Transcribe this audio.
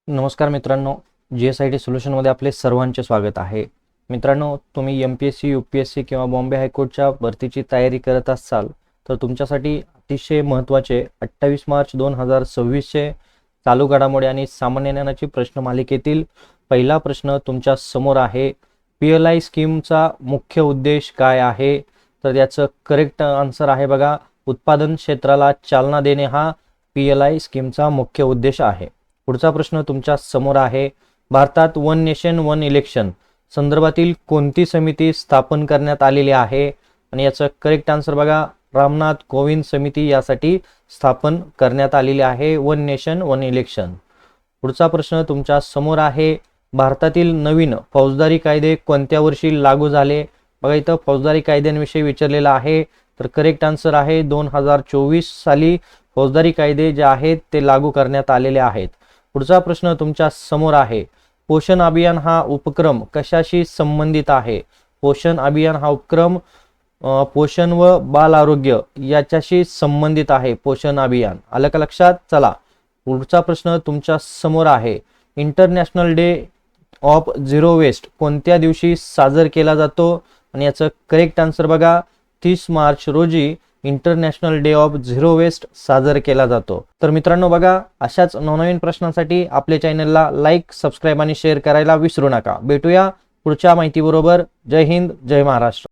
नमस्कार मित्रांनो, GSIT सोल्युशनमध्ये आपले सर्वांचे स्वागत आहे. मित्रांनो, तुम्ही MPSC, UPSC किंवा बॉम्बे हायकोर्टच्या भरतीची तयारी करत असाल तर तुमच्यासाठी अतिशय महत्त्वाचे 28 मार्च 2026चे चालू घडामोडी आणि सामान्य ज्ञानाची प्रश्न मालिकेतील पहिला प्रश्न तुमच्या समोर आहे. PLI स्कीमचा मुख्य उद्देश काय आहे? तर याचं करेक्ट आन्सर आहे बघा, उत्पादन क्षेत्राला चालना देणे हा PLI स्कीमचा मुख्य उद्देश आहे. पुढचा प्रश्न तुमच्या समोर आहे. भारतात वन नेशन वन इलेक्शन संदर्भातील कोणती समिती स्थापन करण्यात आलेली आहे? आणि याचं करेक्ट आन्सर बघा, रामनाथ कोविंद समिती यासाठी स्थापन करण्यात आलेली आहे वन नेशन वन इलेक्शन. पुढचा प्रश्न तुमच्या समोर आहे. भारतातील नवीन फौजदारी कायदे कोणत्या वर्षी लागू झाले? बघा, इथं फौजदारी कायद्यांविषयी विचारलेला आहे. तर करेक्ट आन्सर आहे 2024 साली फौजदारी कायदे जे आहेत ते लागू करण्यात आलेले आहेत. पुढचा प्रश्न तुमच्या समोर आहे. पोषण अभियान हा उपक्रम कशाशी संबंधित आहे? पोषण अभियान हा उपक्रम पोषण व बाल आरोग्य याच्याशी संबंधित आहे. पोषण अभियान आलं का लक्षात? चला, पुढचा प्रश्न तुमच्या समोर आहे. International day of zero waste कोणत्या दिवशी साजरा केला जातो? आणि याचं करेक्ट आन्सर बघा, 30 मार्च रोजी international day of zero waste साजरा केला जातो. तर मित्रांनो बघा, अशाच नवनवीन प्रश्नांसाठी आपल्या चॅनलला लाईक, सबस्क्राईब आणि शेअर करायला विसरू नका. भेटूया पुढच्या माहिती बरोबर. जय हिंद, जय महाराष्ट्र.